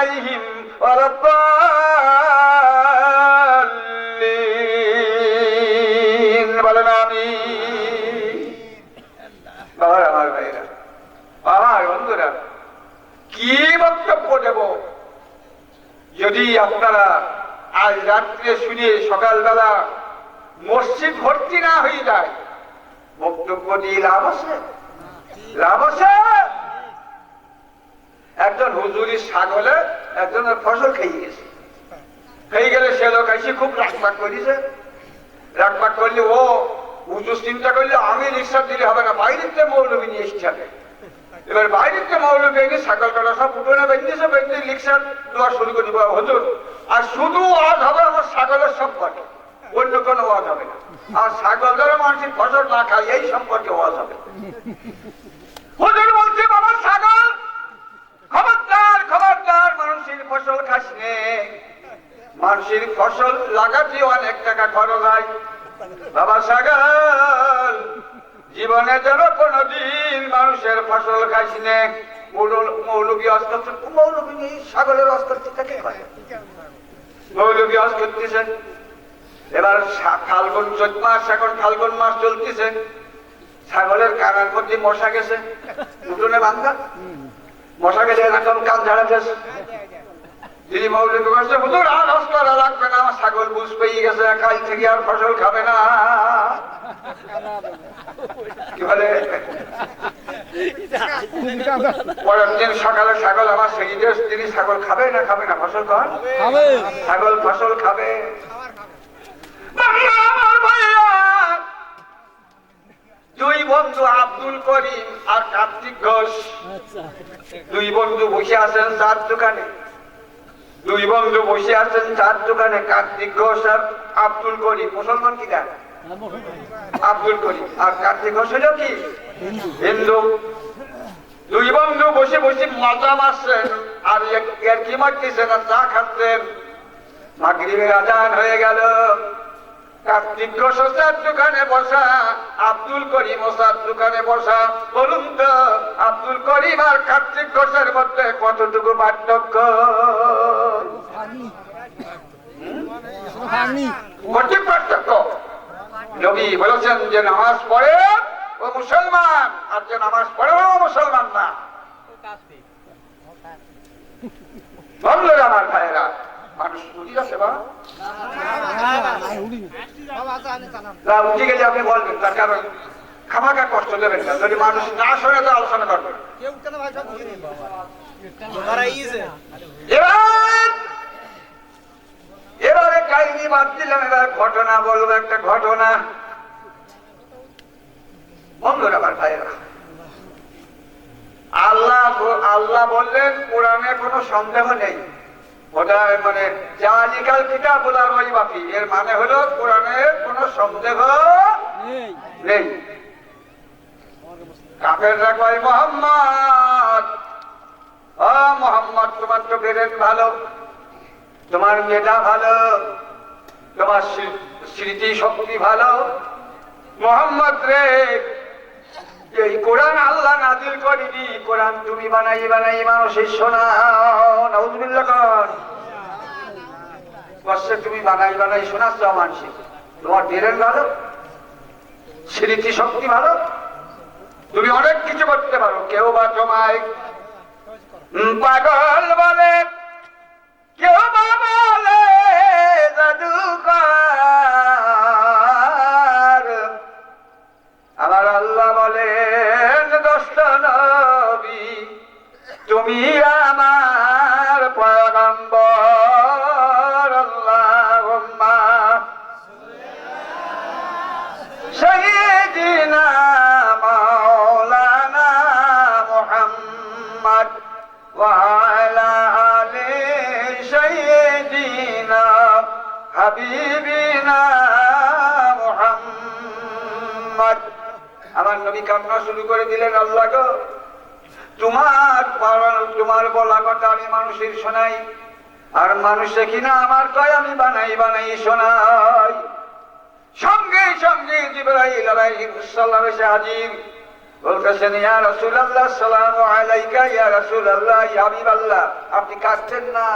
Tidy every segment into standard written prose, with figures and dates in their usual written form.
আলাইহিম ওয়ালাদ-দাল্লিন। বলেন আমিন। আমার ভাইরা, আমার বন্ধুরা, কি বক্তব্য দেব? যদি আপনারা আজ রাত্রে শুনে সকালবেলা মসজিদ ভর্তি না হয়ে যায়, বক্তব্য দিয়ে লাভ আছে? লাভ আছে? একজন হুজুরির ছাগলে একজনের ফসল খেয়ে গেছে, খেয়ে গেলে সে লোক এসে খুব রাগবাগ করেছে। রাগবাগ করলে ও হুজুর চিন্তা করলে আমি রিক্সা দিলে হবে না, বাইরেতে মৌলবী নিয়ে এসছে। এবার বাইরেতে মৌলবী এনে ছাগল কাটা সব উঠোনে বেঁধেছে, বেঁধে রিক্সা দেওয়া শুরু করে দিব হুজুর। আর শুধু ওয়াজ হবে আমার ছাগলের সম্পর্কে, অন্য কোনো ওয়াজ হবে না। আর ছাগল দ্বারা মানুষের ফসল না খায় এই সম্পর্কে ওয়াজ হবে। হুজুর বলছে বাবা ছাগল খবরদার, খবরদার মানুষের ফসল খাস নে। মানুষের ফসল লাগাতে অনেক টাকা খরচ হয়। বাবা ছাগল জীবনে যেন কোনদিন মানুষের ফসল খাইস নে। মৌলবী আজ করছেন, মৌলবী নেই ছাগলের আজ করছে, তাকে মৌলবী আজ করতেছেন। এবার ফাল্গুন চৈত মাস, এখন ফাল্গুন মাস চলতেছে। ছাগলের কানের মধ্যে মশা গেছে, উঠোনে বান্ধা মশা গেলে এখন কান ঝাড়া গেছে। যিনি মৌলবী করছে হুজুর আর আজ করা লাগবে না, আমার ছাগল বুঝ পেয়ে গেছে, কাল থেকে আর ফসল খাবে না। কি বলে? পরের দিন সকালে ছাগল আমার সেই দেশ, তিনি ছাগল খাবে না খাবে না? ফসল খান, ছাগল ফসল খাবে। দুই বন্ধু আব্দুল করিম আর কার্তিক ঘোষ, দুই বন্ধু বসে আছেন চার দোকানে। দুই বন্ধু বসে আছেন চার দোকানে, কার্তিক ঘোষ আর আব্দুল করিম। মুসলমান কি দেন? আব্দুল করিম আর কার্তিক ঘোষ হলো কি হিন্দু। দুই বন্ধু বসে বসে মজা মারছেন আর এর কি মারতেছেন আর চা খাচ্ছেন। মাগরিবের আজান হয়ে গেল। কার্তিক ঘোষ চার দোকানে বসা, আব্দুল করিম চার দোকানে বসা। বলুন তো আব্দুল করিম আর কার্তিক ঘোষের মধ্যে কতটুকু পার্থক্য? কঠিন পার্থক্য। নবী বলেছেন যে নামাজ পড়ে ও মুসলমান, আর যে নামাজ পড়ে ও মুসলমান না। বন্ধুরা আমার ভাইয়েরা, মানুষ উঠি আছে বা উঠে গেলে আপনি বলবেন, তার কারণ খামাখা কষ্ট দেবেন না। যদি মানুষ না শোনে তো আলোচনা করবেন। এবারে কাহিনী বাদ দিলাম, এবার ঘটনা বলবো। একটা ঘটনা। বন্ধুরা আমার ভাইয়েরা, আল্লাহ বললেন কোরআনে কোনো সন্দেহ নেই। ওটা মানে জালিকাল কিতাবুল লা রাইবা ফীহি, এর মানে হলো কোরআনে কোনো সন্দেহ নেই। কাফেররা কয় মুহাম্মদ, ও মুহাম্মদ তোমার তো ব্রেন ভালো, তোমার মেধা ভালো, তোমার স্মৃতি শক্তি ভালো। মুহাম্মদ রে, এই কোরআন আল্লাহ নাযিল করেনি, কোরআন তুমি বানাই মানুষের শোনাও। নাউযুবিল্লাহ কর। কষ্টে তুমি বানাই শোনাচ্ছ মানুষের। তোমার ব্রেন ভালো, স্মৃতি শক্তি ভালো, তুমি অনেক কিছু করতে পারো। কেউ বা তোমায় পাগল বলে, কেউ বা বলে জাদুকর। আমার আল্লাহ বলেন দোস্ত নবী তুমি আমার পয়গম্বর। আল্লাহুম্মা সাইয়্যিদিনা মাওলানা মুহাম্মদ ওয়া আলা আলি সাইয়্যিদিনা হাবিবিনা মুহাম্মদ। আমার নবী কান্না শুরু করে দিলেন, আল্লাহ গো তোমার বলা কথা আমি মানুষের শোনাই, আর মানুষে কিনা আমার কয় আমি বানাই শোনাই। সঙ্গে সঙ্গে জিবরাইল আলাইহিস সালাম এসে হাজির। বলতেছেন ইয়া রাসূলুল্লাহ সালামু আলাইকা ইয়া রাসূলুল্লাহ ইয়া হাবিবাল্লাহ, আপনি কাঁদছেন না।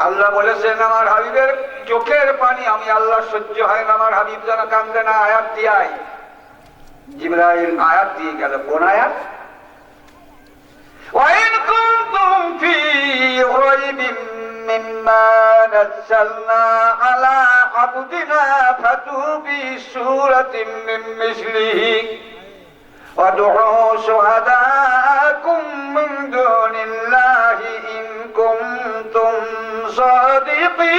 আল্লাহ বলেছেন আমার হাবিবের চোখের পানি আমি আল্লাহ সহ্য হয় না, আমার হাবিব যেন কান্দে না, আয়াত দিয়াই। জিবরাইল আয়াত দিয়ে গেল, কোন আয়াত? وَإِن كُنتُمْ فِي رَيْبٍ مِّمَّا نَزَّلْنَا عَلَى عَبْدِنَا فَأْتُوا بِسُورَةٍ مِّن مِّثْلِهِ وَادْعُوا شُهَدَاءَكُم مِّن دُونِ اللَّهِ إِن كُنتُمْ صَادِقِينَ।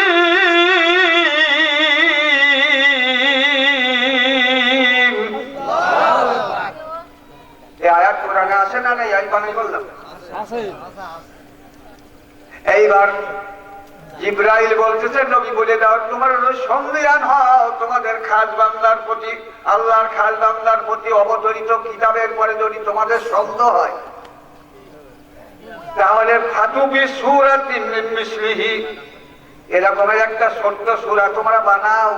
এই আয়াত কোরআনে আছে না? নাই, আমি বানাই বললাম আছে। এইবার জিবরাইল বলতেছে নবী বলে দাও তোমার হলো সংবিধান হও, তোমাদের খাস বান্দার প্রতি, আল্লাহর খাস বান্দার প্রতি অবতরিত কিতাবের পরে যদি তোমাদের সন্দেহ হয় তাহলে ফাতু বিসূরাতিন মিন মিসলিহি, এরকমের একটা ছোট্ট সূরা তোমরা বানাও,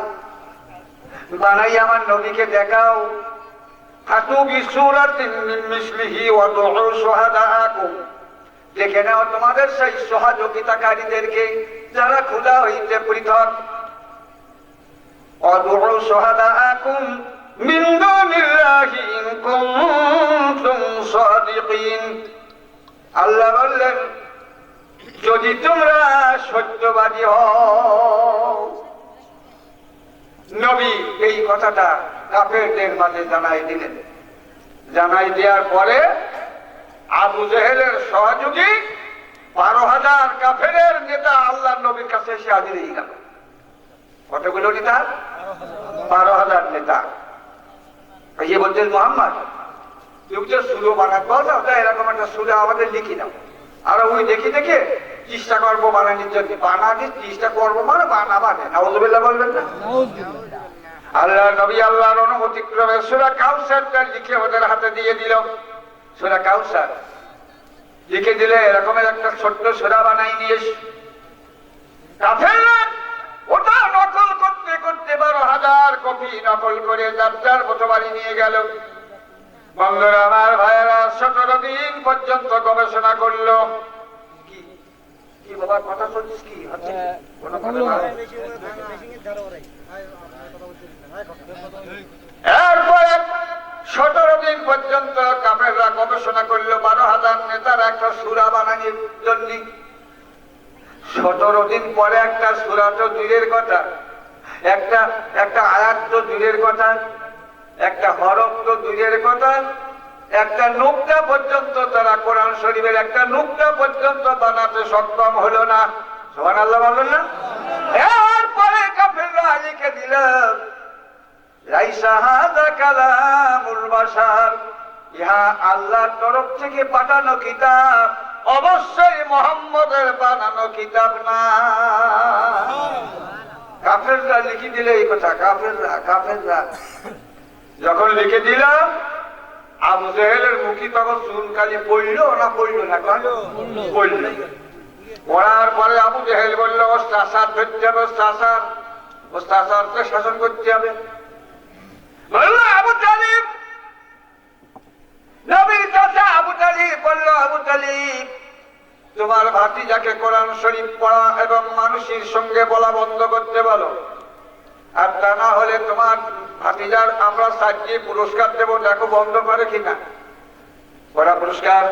বানাই আমার নবীকে দেখাও। ফাতু বিসূরাতিন মিন মিসলিহি ওয়াদউ শুহাদাআকুম, দেখে নাও তোমাদের সেই সহযোগিতাকারীদেরকে যারা খোদা হইতে পৃথক। ওয়াদউ শুহাদাআকুম মিন দুনিল্লাহি ইন কুনতুম সাদিকিন, আল্লাহ বললেন যদি তোমরা সত্যবাদী হও। নবী এই কথাটা কাফেরদের মাঝে জানাই দিলেন। জানাই দেওয়ার পরে আবু জেহেলের সহযোগী 12,000 কাফেরের নেতা আল্লাহর নবীর কাছে এসে হাজির হয়ে গেল। কতগুলো নেতা? 12,000 নেতা। এই বলছেন মুহাম্মদ তুমি তো সুরো বানাতে পারো, এরকম একটা সুরে আমাদের লিখি দাও। আর ওই দেখি দেখে চেষ্টা করবো বানানোর জন্য, বানাতে চেষ্টা করবো মানে বানাবানে, নাউযুবিল্লাহ বলবেন না? আল্লাহ নবী আল্লাহর অনুমতি ক্রমে সূরা কাউসারটা লিখে ওদের হাতে দিয়ে দিল। সূরা কাউসার লিখে দিলে এরকমের একটা ছোট্ট সূরা বানাই নিয়ে কাফেররা ওটা নকল করতে করতে 12,000 কপি নকল করে যার মতো বাড়ি নিয়ে গেল। বন্ধুরা আমার ভাইয়েরা 17 দিন পর্যন্ত গবেষণা করলো। কি বাবা কথা বলছিস কি হচ্ছে? এরপরে 17 দিন পর্যন্ত কাফেররা গবেষণা করলো 12,000 নেতার একটা সূরা বানানোর জন্য। 17 দিন পরে একটা সূরা তো দূরের কথা, একটা আয়াত তো দূরের কথা, একটা হরফ তো দূরের কথা, একটা নুকতা পর্যন্ত তারা কোরআন শরীফের একটা নুকতা পর্যন্ত বানাতে সক্ষম হলো না। সুবহানাল্লাহ বললেন না? এরপরে কাফেররা লিখে দিল লাইসা হাযা কালামুল বাশার, ইহা আল্লাহর তরফ থেকে পাঠানো কিতাব, অবশ্যই মুহাম্মদের বানানো কিতাব না। কাফেররা লিখে দিলে এই কথা, কাফেররা যখন লিখে দিল আবু জেহেলের মুখী তখন চুনকালি পড়লো না পড়লো না? পড়লো। পড়ার পরে আবু জেহেল বললো ও চাষার ধরতে হবে, ও চাষারকে শাসন করতে হবে। বললো আবু তালিব, নবীর চাচা আবু তালিব বললো আবু তালিব তোমার ভাতিজাকে কোরআন শরীফ পড়া এবং মানুষের সঙ্গে বলা বন্ধ করতে বলো, আর তা না হলে তোমার ভাতিজার আমরা 4টি পুরস্কার দেব, দেখো বন্ধ করে কিনা। করা পুরস্কার?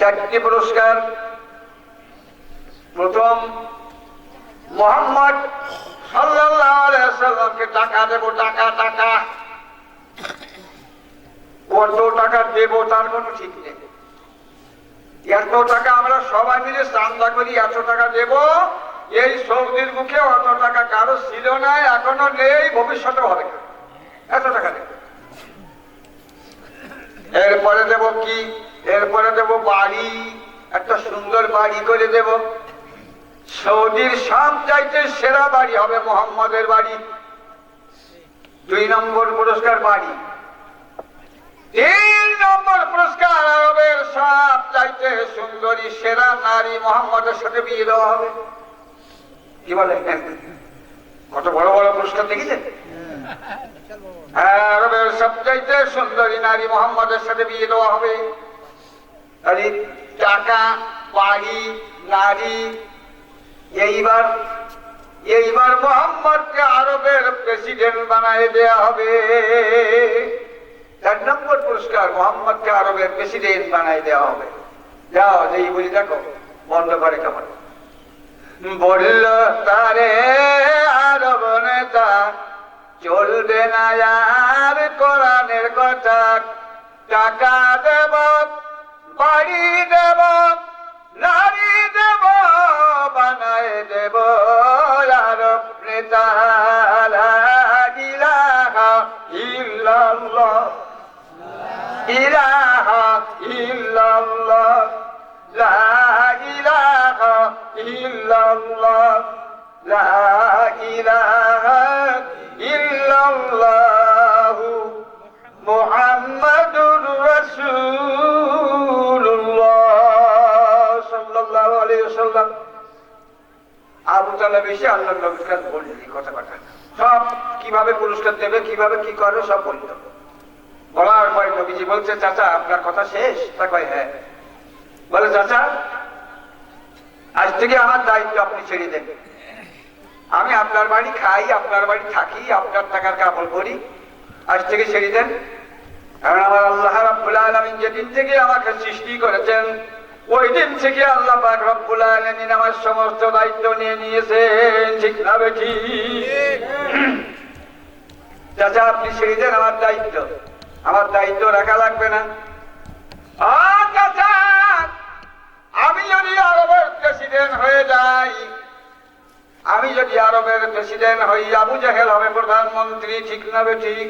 4টি পুরস্কার। প্রথম মুহাম্মদ সাল্লাল্লাহু আলাইহি ওয়াসাল্লামকে টাকা দেব, টাকা কত টাকা দেব তার কোনো ঠিক নেই। এত টাকা আমরা সবাই মিলে চান্দা করি, এত টাকা দেব। এই সৌদির মুখে অত টাকা কারো ছিল না, এখনো নেই, ভবিষ্যতে হবে না, এত টাকা দেব। এরপরে দেব কি? এরপরে দেব বাড়ি, একটা সুন্দর বাড়ি করে দেব। সৌদির সবচাইতে সেরা বাড়ি হবে মুহাম্মদের বাড়ি। 2 নম্বর পুরস্কার বাড়ি। 3 নম্বর পুরস্কার আরবের সবচাইতে সুন্দরী সেরা নারী মুহাম্মদের সাথে বিয়ে দেওয়া হবে। কি বলে? কত বড় বড় পুরস্কার দেখেছেন? আরবের সবচাইতে সুন্দরী নারী মোহাম্মদের সাথে বিয়ে দেওয়া হবে। টাকা, বাড়ি, নারী। এইবার মোহাম্মদকে আরবের প্রেসিডেন্ট বানায় দেয়া হবে। 4 নম্বর পুরস্কার, মোহাম্মদকে আরবের প্রেসিডেন্ট বানায় দেওয়া হবে। যাও, যেই বলি দেখো বন্ধ করে কেমন বলল তারে আরব নেতা, চলবে না আর কোরআনের কথা। টাকা দেব, বাড়ি দেব, নারী দেব, বানায় দেব আরব নেতা। লা ইলাহা ইল্লাল্লাহ, ইলাহা ইল্লাল্লাহ, লা ইলাহা ইল্লাল্লাহ, লা ইলাহা ইল্লাল্লাহু মুহাম্মাদুর রাসূলুল্লাহ সাল্লাল্লাহু আলাইহি ওয়াসাল্লাম। আবু তালেব এসে আল্লাহর নবীর কাছে বললেন এই কথা সব, কিভাবে পুরস্কার দেবে, কিভাবে কি করবে সব বলল। বলার পরে নবীজি বলছে, চাচা আপনার কথা শেষ? তা কয় হ্যাঁ। বলে, চাচা আজ থেকে আমার দায়িত্ব আপনি ছেড়ে দেন। আমি আপনার বাড়ি খাই, আপনার বাড়ি থাকি, আপনার টাকার কাপড় করি, আজ থেকে ছেড়ে দেন। কারণ আমার আল্লাহ রাব্বুল আলামিন যেদিন থেকে আমাকে সৃষ্টি করেছেন, ওই দিন থেকে আল্লাহ পাক রব্বুল আলামিন আমার সমস্ত দায়িত্ব নিয়ে নিয়েছেন। ঠিক না বেঠি? চাচা আপনি ছেড়ে দেন আমার দায়িত্ব, আমার দায়িত্ব রাখা লাগবে না। চাচা আমি যদি আরবের প্রেসিডেন্ট হয়ে যাই, আমি যদি আরবের প্রেসিডেন্ট হই, আবু জাহেল হবে প্রধানমন্ত্রী। ঠিক না বেঠিক?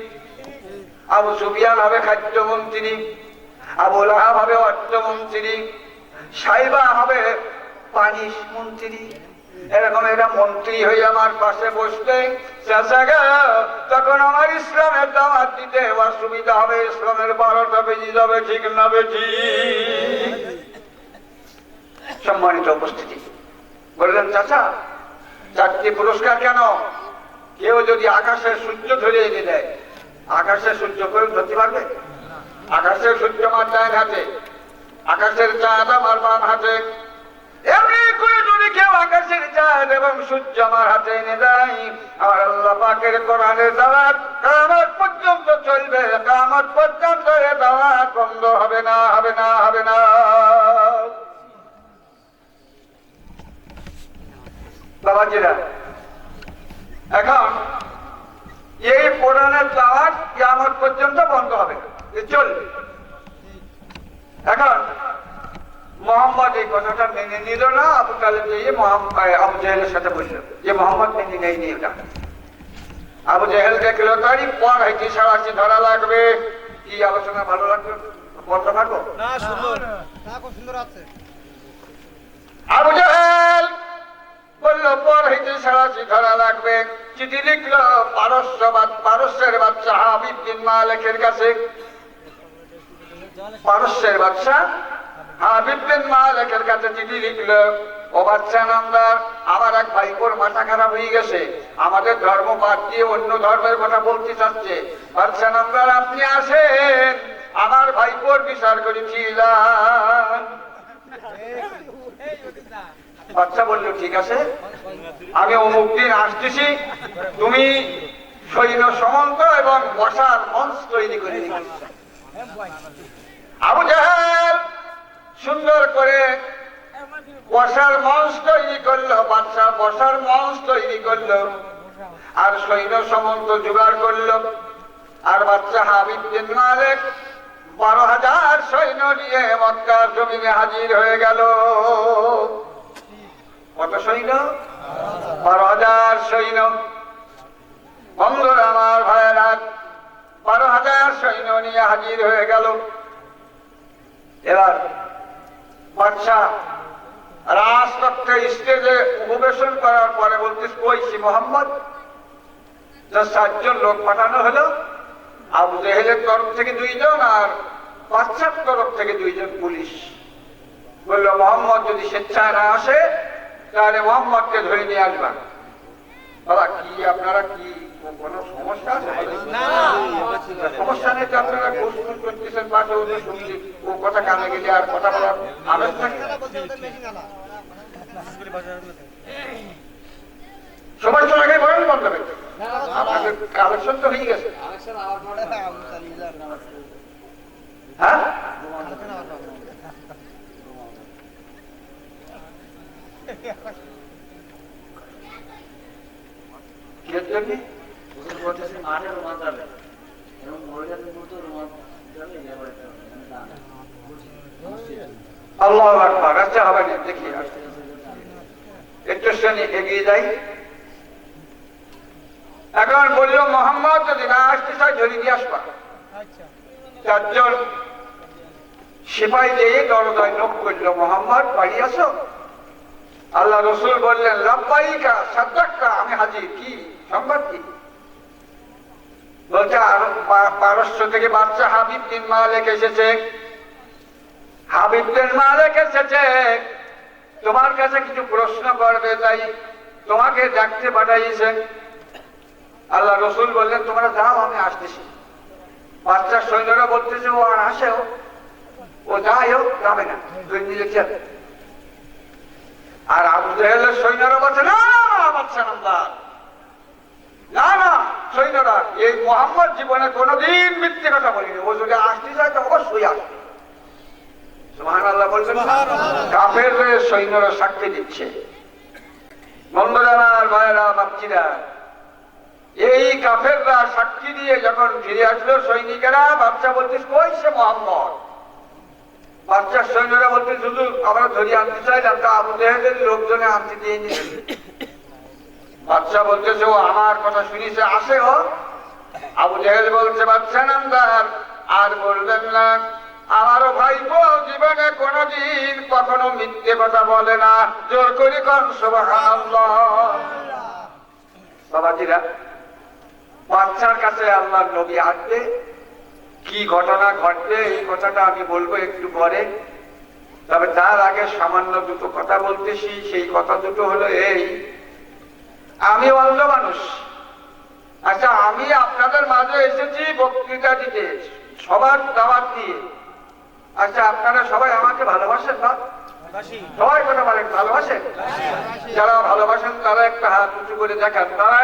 আবু সুফিয়ান হবে খাদ্যমন্ত্রী, আবু লাহাব হবে অর্থমন্ত্রী, সাইবা হবে পানি মন্ত্রী। এরকম এরা মন্ত্রী হয়ে আমার পাশে বসতে, তখন আমার ইসলামের দাওয়াত দিতে অসুবিধা হবে, ইসলামের 12টা বেজে যাবে। ঠিক না বেঠিক? সম্মানিত উপস্থিতি, বললেন চাচা 4টি পুরস্কার কেন? কেউ যদি আকাশের সূর্য ধরে এনে দেয়, আকাশের সূর্য কেউ ধরতে পারবে? আকাশের সূর্য আমার ডান হাতে, আকাশের চাঁদ আমার বাম হাতে। এমনি করে যদি কেউ আকাশের চাঁদ এবং সূর্য আমার হাতে এনে দেয়, আমার আল্লাহ পাকের কোরআনের দাওয়াত কিয়ামত পর্যন্ত চলবে। কিয়ামত পর্যন্ত এ দাওয়াত বন্ধ হবে না, হবে না, হবে না। বাবাজিরা, এখন এই কোরআনের দাওয়াত কিয়ামত পর্যন্ত বন্ধ হবে, চলবে। এখন মোহাম্মদ এই কথাটা মেনে নিল না। আবু তালেব গিয়ে আবু জাহেলের সাথে বলল যে মোহাম্মদ মেনে নেয়নি এটা। আবু জাহেল দেখলো তারই পর হইতে সারাশি ধরা লাগবে। কি আলোচনা ভালো লাগবে? বন্ধ থাকো না, সুন্দর আছে। আবু জাহেল বলল পর হইতে সারাশি ধরা লাগবে। চিঠি লিখলো পারস্যের বাদশা হাবিব বিন মালিকের কাছে। পারস্যের বাদশা হাবিব বিন মালিকের কাছে চিঠি লিখলো, ও বাদশা নামদার, আমার এক ভাইপোর মাথা খারাপ হয়ে গেছে, আমাদের ধর্ম বাদ দিয়ে অন্য ধর্মের কথা বলতে চাচ্ছে। বাদশা নামদার আপনি আসেন, আমার ভাইপোর বিচার করেছিলাম। বাচ্চা বললো ঠিক আছে, আমি অমুক দিন আসতেছি, তুমি সৈন্য সমন্ত এবং বসার মঞ্চ তৈরি করে দিবে। আবু জাহেল সুন্দর করে বসার মঞ্চ তৈরি করলো, বাদশা বসার মঞ্চ তৈরি করলো, আর সৈন্য সমন্ত জোগাড় করলো। আর বাদশা হাবিব বিন মালিক 12,000 সৈন্য নিয়ে মক্কার জমিনে হাজির হয়ে গেল। কত সৈন্য? 12,000 সৈন্য। বন্ধুরা আমার ভাইয়েরা, 12,000 সৈন্য নিয়ে হাজির হয়ে গেল। এবার বাদশা রাজপক্ষে স্টেজে উপবেশন করার পরে বলতেছে, কইছি মোহাম্মদ, 7 জন লোক পাঠানো হলো, আবু জাহেলের তরফ থেকে 2 জন আর বাদশার তরফ থেকে 2 জন পুলিশ। বললো মোহাম্মদ যদি স্বেচ্ছায় না আসে তাহলে মোহাম্মদকে ধরে নিয়ে আসবা। বাবা কি আপনারা কি কোনো সমস্যা আছে? সমস্যা নেই তো, আপনারা গোসল করতেছেন, পাশে ওদের শুনছি ও কথা কানে গেলে আর কথা বলার আবেশ থাকে। সবাই তো আগে বলেন বন্ধ হবে, আপনাদের কালেকশন তো হয়ে গেছে। হ্যাঁ আল্লাহু আকবার। আচ্ছা হবে না, দেখি একটু শ্রেণী এগিয়ে যাই। এখন বললো মোহাম্মদ যদি না আসতে চাই ধরে দিয়ে আসবা। চারজন সিপাহী দিয়ে দরজায় নক করলো, মোহাম্মদ বাড়ি আসো? আল্লাহ রসুল বললেন লাব্বাইকা সাদ্দাক্কা, আমি হাজির, কি সংবাদ কি? বলছে পারস্য থেকে বাচ্চা হাবিব বিন মালিক এসেছে, হাবিব বিন মালিক এসেছে তোমার কাছে কিছু প্রশ্ন করবে, তাই তোমাকে ডাকতে পাঠাইছেন। আল্লাহ রসুল বললেন তোমরা যাও, আমি আসতেছি। বাচ্চার সৈন্যরা বলতেছে ও আর আসেও, ও যাই হোক যাবে না, তুই নিজে খেল। আর আবু জেহেলের সৈন্যরা বলছে না বাচ্চা নামদার, না না সৈন্যরা, এই মোহাম্মদ জীবনে কোনোদিন মিথ্যে কথা বলিনি, ও যদি আসতে চায় তো অবশ্যই আসবে। সুবহানাল্লাহ বলছেন। কাফের সৈন্যরা সাক্ষী দিচ্ছে। বন্ধুরা আমার, ভাইয়েরা, বাচ্চিরা, এই কাফেররা সাক্ষী দিয়ে যখন ফিরে আসলো সৈনিকেরা, বাচ্চা বলতিস কই সে মোহাম্মদ? বাচ্চার সৈন্যরা বলতে শুধু আমরা ধরে আনতে চাইলাম, তা আবু জেহেলের লোকজনে আনতে দিয়ে নিলেন। বাচ্চা বলতেছে ও আমার কথা শুনিছে, আসে ও। আবু জেহেল বলছে বাচ্চা নামদার আর বলবেন না, আমারও ভাইপো জীবনে কোনোদিন কখনো মিথ্যে কথা বলে না, জোর করে কোন সুবহানাল্লাহ। বাবাজিরা, বাচ্চার কাছে আল্লাহর নবী আসবে, কি ঘটনা ঘটবে এই কথাটা আমি বলবো একটু পরে। তবে তার আগে সামান্য দুটো কথা বলতেছি। সেই কথা দুটো হলো এই, আমি অন্ধ মানুষ। আচ্ছা, আমি আপনাদের মাঝে এসেছি বক্তৃতা দিতে, সবার দাওয়াত দিয়ে। আচ্ছা, আপনারা সবাই আমাকে ভালোবাসেন না? সবাই কথা বলেন ভালোবাসেন? যারা ভালোবাসেন তারা একটা হাত উঁচু করে দেখান, তারা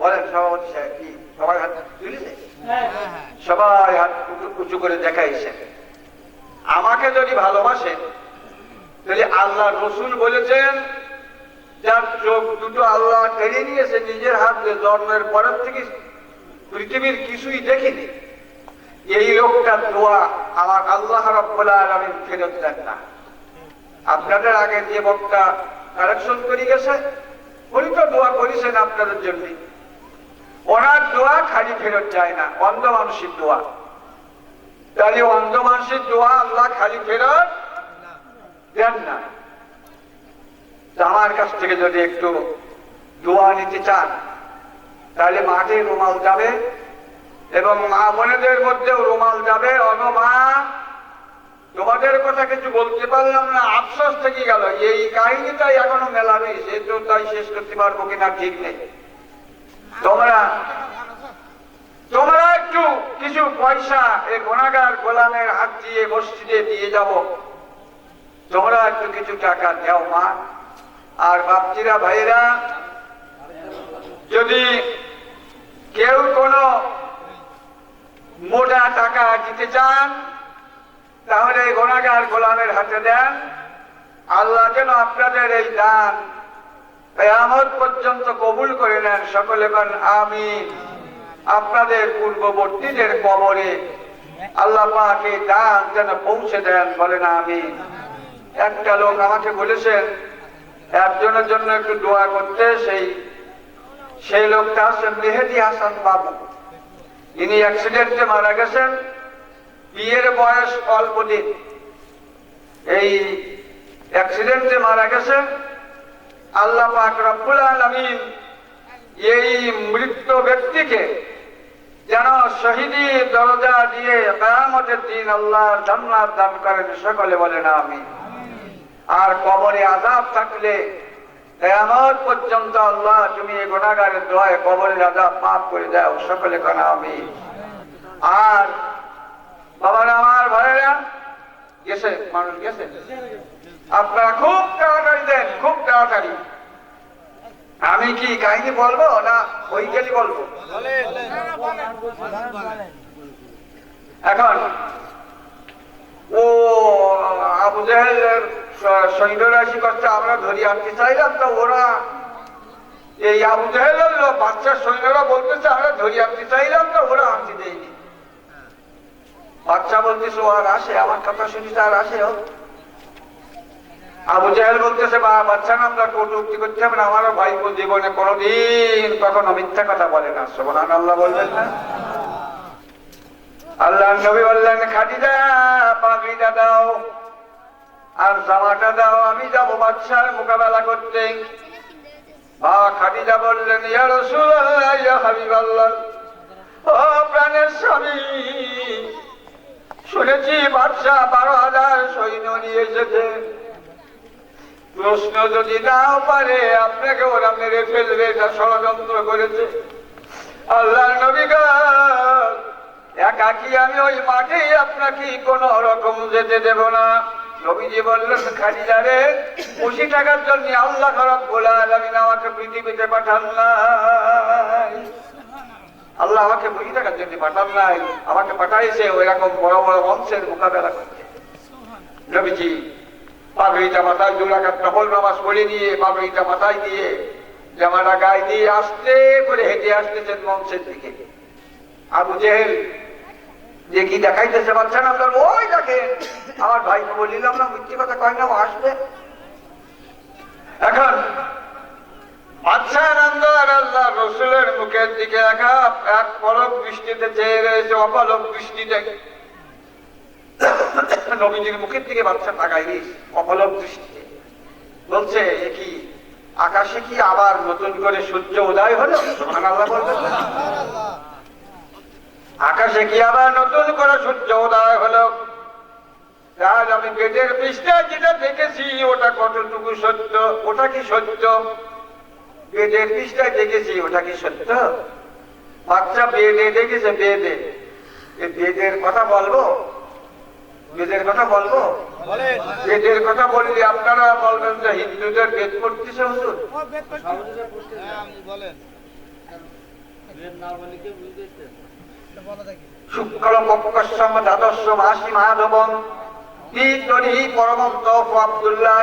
বলেন। সভাপতি সাহেব কি সবাই হাত তুলেছে? সবাই হাত উঁচু করে দেখাইছেন। আমাকে যদি ভালোবাসেন তাহলে আল্লাহ রসুল বলেছেন যার চোখ দুটো আল্লাহ কেড়ে নিয়েছে নিজের হাতে, জন্মের পরের থেকে পৃথিবীর কিছুই দেখিনি, এই লোকটার দোয়া আমার আল্লাহ রাব্বুল আলামিন ফেরত দেন না। আপনাদের আগে যে বক্তা কালেকশন করে গেছে উনি তো দোয়া করেছেন আপনাদের জন্য, ওনার দোয়া খালি ফেরত যায় না, অন্ধ মানুষের দোয়া। তাহলে অন্ধ মানুষের দোয়া আল্লাহ খালি ফেরত দেন না। আমার কাছ থেকে যদি একটু দোয়া নিতে চান তাহলে মাঠে রুমাল যাবে এবং মা বোনেদের মধ্যেও রুমাল যাবে। মা, তোমাদের কথা কিছু বলতে পারলাম না, আফসোস থেকে গেল, এই কাহিনীটাই এখনো মেলা নেই, সে তো তাই শেষ করতে পারবো কিনা ঠিক নেই। তোমরা একটু কিছু পয়সা এই গুনাহগার গোলামের হাত দিয়ে মসজিদে দিয়ে যাব, তোমরা একটু কিছু টাকা দাও মা। আর বাপজিরা, ভাইরা, যদি কেউ কোনো মোটা টাকা দিতে চান তাহলে গুনাহগার গোলামের হাতে দেন। আল্লাহ যেন আপনাদের এই দান কিয়ামত পর্যন্ত কবুল করে নেন। সকলে বলেন আমিন। আপনাদের পূর্ববর্তীদের কবরে আল্লাহ পাক এই দান যেন পৌঁছে দেন, বলেন আমিন। একটা লোক আমাকে বলেছেন একজনের জন্য একটু দোয়া করতে, সেই লোকটা আছেন মেহেদি হাসান বাবু। ইনি অ্যাক্সিডেন্টে মারা গেছেন, বিয়ের বয়স অল্প দিন, এই অ্যাক্সিডেন্টে মারা গেছেন। আল্লাহ পাক রব্বুল আলামিন এই মৃত ব্যক্তিকে যেন শহীদি দরজা দিয়ে কিয়ামতের দিন আল্লাহর জান্নাত দান করেন। সকলে বলেন আমিন। আর কবরে আযাব থাকলে কিয়ামত পর্যন্ত আল্লাহ তুমি এই গুনাহগারের দোয়ায় কবরের আযাব মাফ করে দাও, সকলে কানা আমিন। আর বাবারা আমার ভাইরা গেছে, মানুষ গেছে, আপনারা খুব তাড়াতাড়ি দেন, খুব তাড়াতাড়ি। আমি কি কাহিনী বলবো না ওই গেলি বলবো? এখন ও আবু জেহেলের সৈন্যরা এসে করছে আমরা ধরি আনতে চাইলাম, তো ওরা এই আবু জেহেলের বাচ্চার সৈন্যরা বলতেছে আমরা ধরি আনতে চাইলাম, তো ওরা আনতে দেয়নি। বাচ্চা বলতেছে ও আর আসে, আমার কথা শুনিস আর আসে। আবু জেহেল বলতেছে বাচ্চা না আমরা কটূক্তি করতে হবে না, আমারও ভাই জীবনে কোনোদিন কখনো মিথ্যা কথা বলে না। সুবহানাল্লাহ বলবেন না? আল্লাহ নবী বললেন খাদিজা পাগড়িটা দাও আর জামাটা দাও, আমি যাবো বাদশার মোকাবেলা করতে। খাদিজা বললেন ইয়া রাসূলুল্লাহ ইয়া হাবিবাল্লাহ, ও প্রাণের স্বামী, শুনেছি বাদশা 12,000 সৈন্য নিয়ে এসেছে, প্রশ্ন যদি নাও পারে আপনাকে ওরা মেরে ফেলবে, এটা ষড়যন্ত্র করেছে। আল্লাহর নবী গো, একাকি আমি ওই মাঠে আপনাকে কোন রকম যেতে দেব না। নবীজি বললেন খাদিজা রে, 80 টাকার জন্য আল্লাহ রাব্বুল আলামিন আমাকে পৃথিবীতে পাঠান নাই। আল্লাহ আমাকে 20 টাকার জন্য পাঠান নাই, আমাকে পাঠাইছে ওই রকম বড় বড় বংশের মোকাবেলা করতে। নবীজি পাগড়িটা মাথায় 2 রাকাত নফল নামাজ পড়ে নিয়ে পাগড়িটা মাথায় দিয়ে জামাটা গায়ে দিয়ে আস্তে করে হেঁটে আসতেছেন মঞ্চের দিকে। আবু জেহেল যে কি দেখাইতেছে বাচ্চা না, ওই দেখেন আমার ভাইকে বলিলাম না মিথ্যে কথা কয় না, ও আসবে। এখন বাদশা আনন্দ আর আল্লাহ রসুলের মুখের দিকে এক পলক দৃষ্টিতে চেয়ে রয়েছে, অপলক দৃষ্টিতে নবীজির মুখের দিকে বাদশা তাকাই অপলক দৃষ্টিতে। বলছে এ কি আকাশে কি আবার নতুন করে সূর্য উদয় হলো? সুবহানাল্লাহ বলবেন না? আকাশে কি আবার নতুন করে সূর্য উদয় হলো? আজ আমি বেদের পৃষ্ঠায় যেটা দেখেছি ওটা কতটুকু সত্য, ওটা কি সত্য? বেদের পৃষ্ঠায় দেখেছি ওটা কি সত্য? বাচ্চা বেদে দেখেছে, বেদে বেদের কথা বলবো, বেদের কথা বলবো, বেদের কথা বললে আপনারা বলবেন যে হিন্দুদের বেদ পড়তেছে হুজুর। শুক্ল পক্ষম দ্বাদশ মাসি মাধবম তরি পরমম তপ আব্দুল্লাহ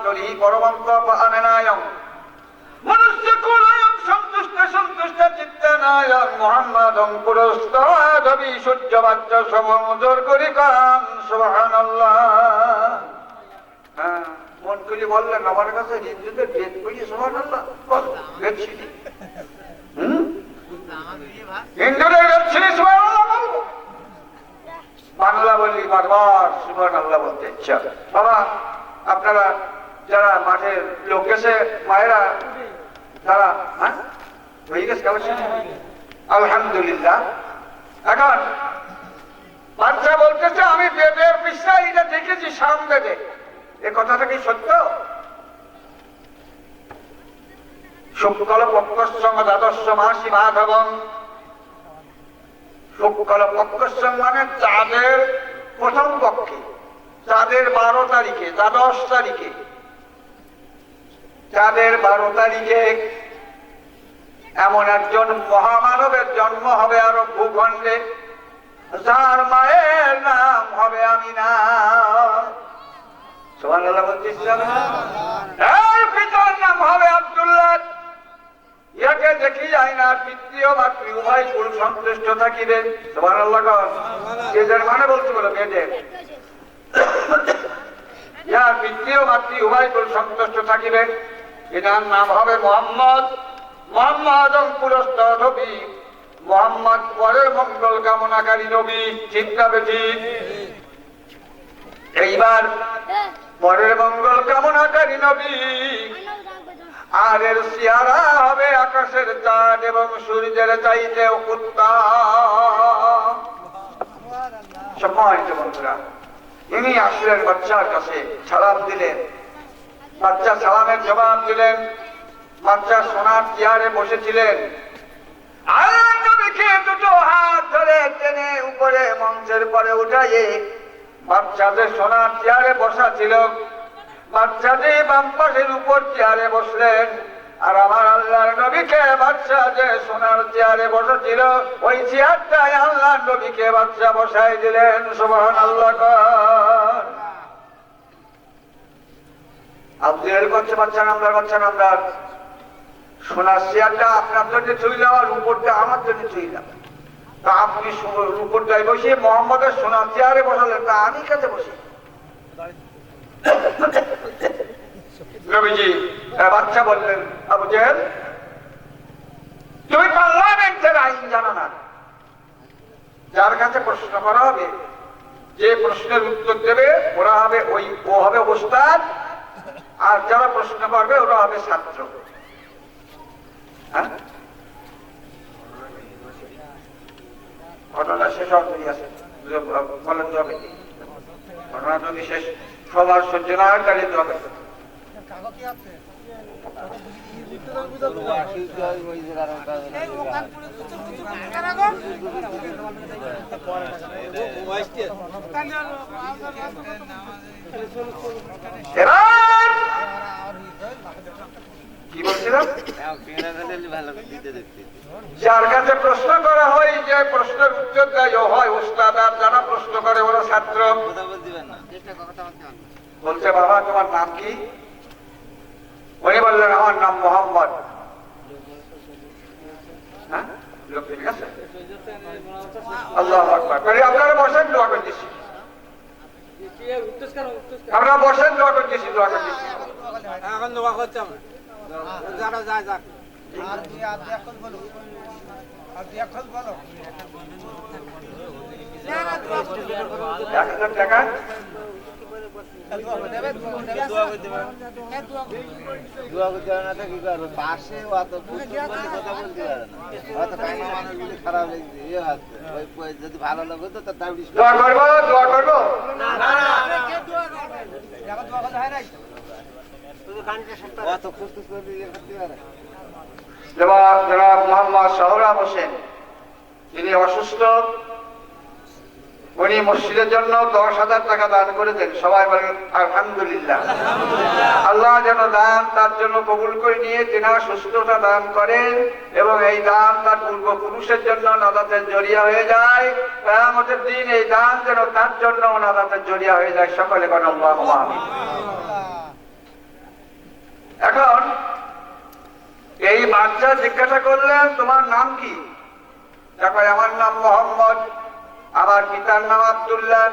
তরি পরমম তপ আমেনায়ম মনুষ্য কুলয়ম সন্তুষ্ট সন্তুষ্ট চিত্তানায়ম মুহাম্মাদম পুরস্তাদবি সূর্য বাচ্চা সমুদর করি কাম সুবহানাল্লাহ। হ্যাঁ, মন তুলি বললেন আমার কাছে হিন্দুদের বেদ পড়ি সুবহানাল্লাহ বল, বেদ শিখি হিন্দুদের বেদ শিখি সুবহানাল্লাহ বলবো, বাংলা বলি বারবার সুবহানাল্লাহ বলতে ইচ্ছা। বাবা আপনারা যারা মাঠের লোক গেছে মায়েরা তারা হয়ে গেছে আলহামদুলিল্লাহ। এখন বাচ্চা বলতেছে আমি বেদের পৃষ্ঠায় এটা দেখেছি, সাম বেদে, এ কথাটা কি সত্য? শুক্ল পক্ষম দ্বাদশ মাসি মাধবম, শুক্ল পক্ষম মানে চাঁদের প্রথম পক্ষে, চাঁদের 12 তারিখে, দ্বাদশ তারিখে, চাঁদের 12 তারিখে এমন একজন মহামানবের জন্ম হবে আরব ভূখণ্ডে, যার মায়ের নাম হবে আমিনা। সুবহানাল্লাহ বলতেছিলাম, এর পিতার নাম হবে আব্দুল্লাহ। ইয়াকে দেখি যায় না, পিতৃ ও মাতৃ উভয় কুল সন্তুষ্ট থাকিবে। সুবহানাল্লাহ বেদের মানে বলতে বলো বেদের, ইয়ার পিতৃ ও মাতৃ উভয় কুল সন্তুষ্ট থাকিবে। এটার নাম হবে মোহাম্মদ। মোহাম্মদ পুরস্কার নবী, মোহাম্মদ পরের মঙ্গল কামনাকারী নবী। ঠিক না বেঠিক? এইবার পরের মঙ্গল কামনাকারী নবী, আর এর চেহারা হবে আকাশের চাঁদ এবং সূর্যের চাইতে উত্তম। সম্মানিত বন্ধুরা, ইনি আসলেন বাচ্চার কাছে সালাম দিলেন, বাচ্চা সালামের জবাব দিলেন। বাচ্চা সোনার চেয়ারে বসেছিলেন। আল্লাহর নবীকে দুটো হাত ধরে টেনে উপরে মঞ্চের পরে উঠাইয়ে বাচ্চা যে সোনার চেয়ারে বসা ছিল, বাচ্চা যে বাম পাশের উপর চেয়ারে বসলেন। আর আমার আল্লাহর নবীকে বাচ্চা যে সোনার চেয়ারে বসেছিল, ওই চেয়ারটাই আল্লাহর নবীকে বাচ্চা বসাই দিলেন। সুবহানাল্লাহ। আব্দুল করছে বাচ্চা নামদার, বাচ্চা নামদার, সোনার চেয়ারটা আপনার জন্য চইলাম আর উপরটা আমার জন্য চইলাম। তা আপনি উপরটায় বসিয়ে মোহাম্মদের সোনার চেয়ারে বসালেন, তা আমি কাছে বসি। নবীজি বাচ্চা বললেন, আবু জেহেল তুমি পার্লামেন্টের আইন জানো না। যার কাছে প্রশ্ন করা হবে, যে প্রশ্নের উত্তর দেবে ও হবে ওস্তাদ, আর যারা প্রশ্ন করবে ওরা হবে ছাত্র। ঘটনা শেষ আছে, বলেন যাবে ঘটনা যদি শেষ সবার সহ্য না হয় তাহলে যাবে। কি বলছিলাম? যার কাছে প্রশ্ন করা হয়, যে প্রশ্নের উত্তর দেয় ও হয় ওস্তাদ, আর যারা প্রশ্ন করে ওরা ছাত্র। বলছে বাবা তোমার নাম কি? উনি বললেন আমার নাম মোহাম্মদ। ঠিক আছে, আল্লাহু আকবার। আপনারা বসেন, দোয়া করতেছি। আমরা বসেন, দোয়া করতেছি, দোয়া করতেছি। এখন দোয়া করতে হবে, যারা যায় যাক। টাকা যদি ভালো লাগে তো দোয়া করবো, দোয়া করবো। জনাব মোহাম্মদ শহরাব হোসেন, তিনি অসুস্থ। উনি মসজিদের জন্য 10,000 টাকা দান করেছেন। সবাই বলেন আলহামদুলিল্লাহ। আল্লাহ যেন দান তার জন্য কবুল করে নিয়ে তিনি সুস্থতা দান করেন, এবং এই দান তার পূর্বপুরুষের জন্য নাজাতের জরিয়া হয়ে যায়। কিয়ামতের দিন এই দান যেন তার জন্য নাজাতের জরিয়া হয়ে যায়। সকলে বলেন আল্লাহুম্মা আমিন। এখন এই বাচ্চা জিজ্ঞাসা করলেন তোমার নাম কি? দেখো আমার নাম মোহাম্মদ, আমার পিতার নাম আব্দুল্লাহ,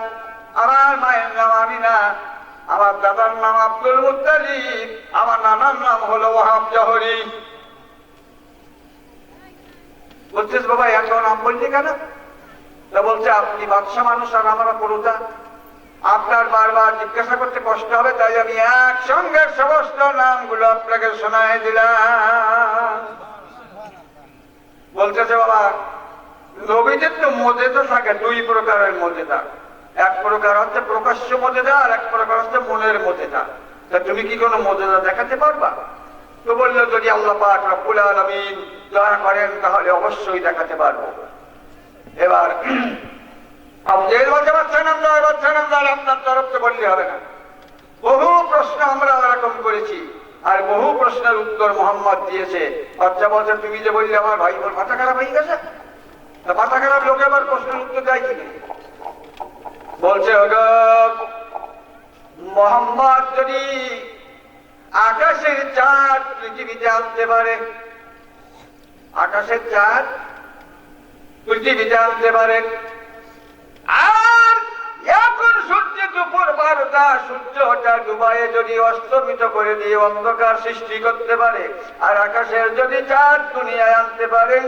আমার মায়ের নাম আমিনা, আমার দাদার নাম আব্দুল মুত্তালিব, আমার নানার নাম হলো ওয়াহাব জহরি। বলছিস বাবা এত নাম বললি কেন? তা বলছে আপনি বাদশা মানুষ আর আমরা পড়ুতা, আপনার বারবার জিজ্ঞাসা করতে কষ্ট হবে, তাই আমি একসঙ্গে সমস্ত নামগুলো আপনাকে শোনায় দিলাম। বলতেছে বাবা নবীদের তো মর্যাদা থাকে দুই প্রকারের মর্যাদা। এক প্রকার হচ্ছে প্রকাশ্য মর্যাদা, আর এক প্রকার হচ্ছে মনের মর্যাদা। তা তুমি কি কোনো মর্যাদা দেখাতে পারবা? তো বললো যদি আল্লাহ পাক রব্বুল আলামিন দয়া করেন তাহলে অবশ্যই দেখাতে পারবো। এবার আপনার তরফে বললে হবে না। বহু প্রশ্ন আমরা এরকম করেছি, আর বহু প্রশ্নের উত্তর মোহাম্মদ দিয়েছে। বাচ্চা বলছে তুমি যে বললে আমার ভাই বোন মাথা খারাপ হয়ে গেছে, মাথা খারাপ লোক এবার প্রশ্নের উত্তর দেয় কি? বলছে মোহাম্মদ যদি আকাশের চাঁদ পৃথিবীতে আনতে পারে, আকাশের চাঁদ পৃথিবীতে আনতে পারে, আর এখন সূর্য দুপুর 12টা সূর্যটা ডুবাইয়ে যদি অস্তমিত করে দিয়ে অন্ধকার সৃষ্টি করতে পারে, আর আকাশের যদি চাঁদ দুনিয়ায় আনতে পারেন,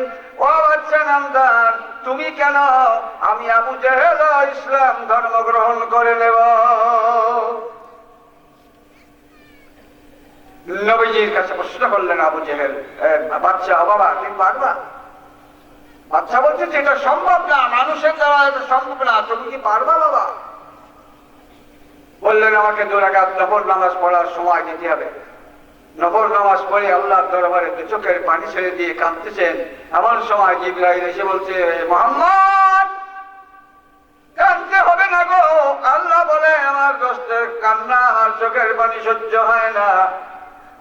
ও বাচ্চা নামদার তুমি কেন আমি আবু জেহেল ইসলাম ধর্ম গ্রহণ করে নেব? নবীজির কাছে প্রশ্ন করলেন আবু জেহেল, বাচ্চা বাবা তুমি পারবা? বাচ্চা বলছে যেটা সম্ভব না, মানুষের দ্বারা এটা সম্ভব না, তুমি কি পারবা বাবা? বললেন আমাকে 2 রাকাত নফল নামাজ পড়ার সময় দিতে হবে। নফল নামাজ পড়ে আল্লাহর দরবারে চোখের পানি ছেড়ে দিয়ে কাঁদতেছেন। এমন সময় জিবরাইল এসে বলছে, মুহাম্মদ কাঁদতে হবে না গো। আল্লাহ বলে আমার দোস্তের কান্না আমার চোখের পানি সহ্য হয় না।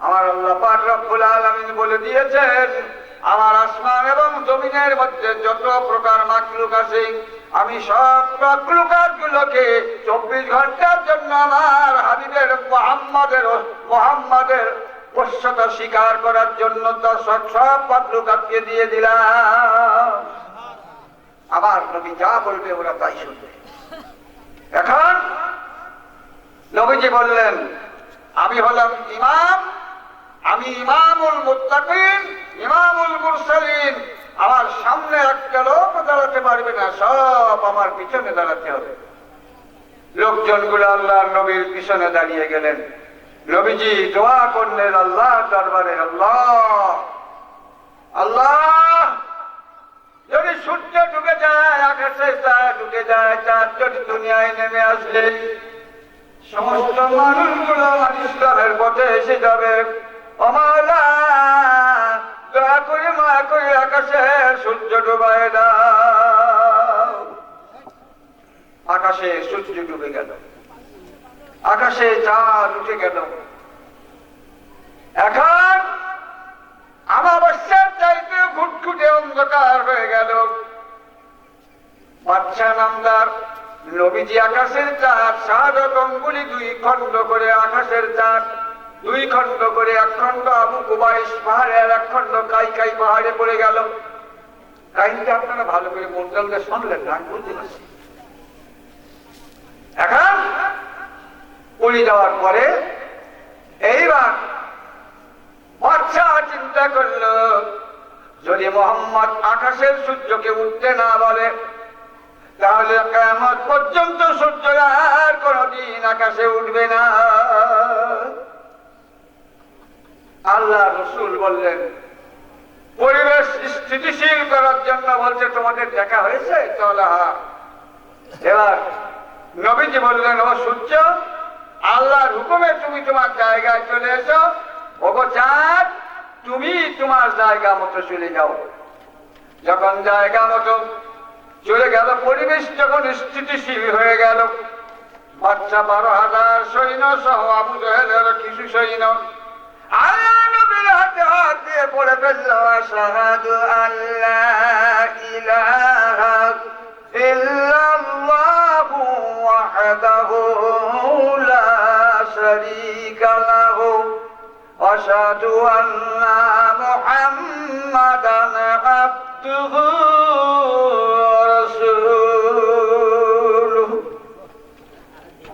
আমার আল্লাহ পাক রব্বুল আলামিন বলে দিয়েছেন, আমার আসমান এবং জমিনের মধ্যে যত প্রকার মাখলুক আছে আমি সব মাখলুকাত গুলোকে 24 ঘন্টার জন্য আমার হাবিবের মুহাম্মাদের বশ্যতা স্বীকার করার জন্য সব মাখলুকাতকে দিয়ে দিলাম। আমার নবী যা বলবে ওরা তাই শুনবে। এখন নবীজি বললেন, আমি হলাম ইমাম, আমি ইমামুল মুত্তাকিন, ইমামুল মুরসালিন। আমার সামনে একটা লোক দাঁড়াতে পারবে না, সব আমার পিছনে দাঁড়াতে হবে। লোকজনগুলো আল্লাহর নবীর পিছনে দাঁড়িয়ে গেলেন। নবীজি দোয়া করলেন আল্লাহর দরবারে, আল্লাহ আল্লাহ যদি সূর্য ডুবে যায়, আকাশে চাঁদ ডুবে যায়, চাঁদ যদি দুনিয়ায় নেমে আসলে সমস্ত মানুষগুলো ইসলামের পথে এসে যাবে। ও মাওলা দয়া করে মায়া করে আকাশে সূর্য ডুবায় দাও। আকাশে সূর্য ডুবে গেল, আকাশে চাঁদ উঠে গেল। এখন আমাবস্যার চাইতে ঘুটঘুটে অন্ধকার হয়ে গেল। বাদশা নামদার নবীজি আকাশের চাঁদ শাহাদত অঙ্গুলি 2 খণ্ড করে, আকাশের চাঁদ 2 খণ্ড করে, 1 খণ্ড আবু কুবাইস পাহাড়ের, 1 খণ্ড কাইকাই পাহাড়ে পড়ে গেল। কাহিনীটা আপনারা ভালো করে মন্ডল দিয়ে শুনলেন না, বুঝতে পারছি। এখন পড়ে যাওয়ার পরে এইবার বাদশা চিন্তা করল, যদি মোহাম্মদ আকাশের সূর্যকে উঠতে না বলে তাহলে কিয়ামত পর্যন্ত সূর্য আর কোনদিন আকাশে উঠবে না। আল্লাহ রাসূল বললেন, পরিবেশ স্থিতিশীল করার জন্য বলছে, তোমাদের দেখা হয়েছে? চলো। এবার নবীজি বললেন, ও সূর্য, আল্লাহর হুকুমে তুমি তোমার জায়গায় চলে এসো। ওগো চাঁদ, তুমি তোমার জায়গা মতো চলে যাও। যখন জায়গা মতো চলে গেল, পরিবেশ যখন স্থিতিশীল হয়ে গেল, বাদশা 12,000 সৈন্য সহ আবু জেহেলের কিছু সৈন্য আল্লাহ নবীর হাতে হাত দিয়ে পড়ে ফেলল, আশহাদু আল্লা ইলাহা ইল্লাল্লাহু ওয়াহদাহু লা শারীকা লাহু ওয়া আশহাদু আন্না মুহাম্মাদান আবদুহু ওয়া রাসূলুহু।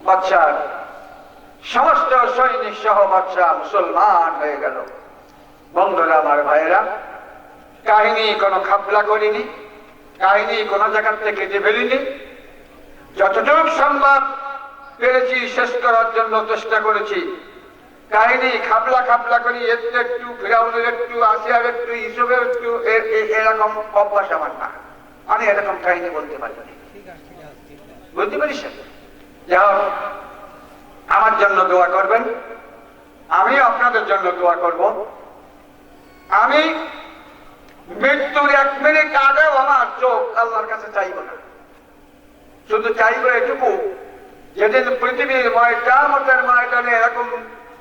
বাদশা সমস্ত সৈনিক সহ বাদশা মুসলমান হয়ে গেল। বন্ধুরা আমার ভাইয়েরা, কাহিনী কোনো খাপলা করিনি, কাহিনী কোনো জায়গা থেকে কেটে ফেলিনি। যতটুকু সম্ভব পেরেছি শেষ করার জন্য চেষ্টা করেছি। কাহিনী খাপলা খাপলা করি, এতে একটু ফিরাউনের একটু, আসিয়ার একটু, ইউসুফের একটু, এরকম অভ্যাস আমার না। আমি এরকম কাহিনী বলতে পারি, বলতে পারিস। যা আমার জন্য দোয়া করবেন, আমি আপনাদের জন্য দোয়া করব। আমি মৃত্যুর 1 মিনিট আগেও আমার চোখ আল্লাহর কাছে চাইব না। শুধু চাইব এটুকু, যেদিন পৃথিবীর কিয়ামতের ময়দানে এরকম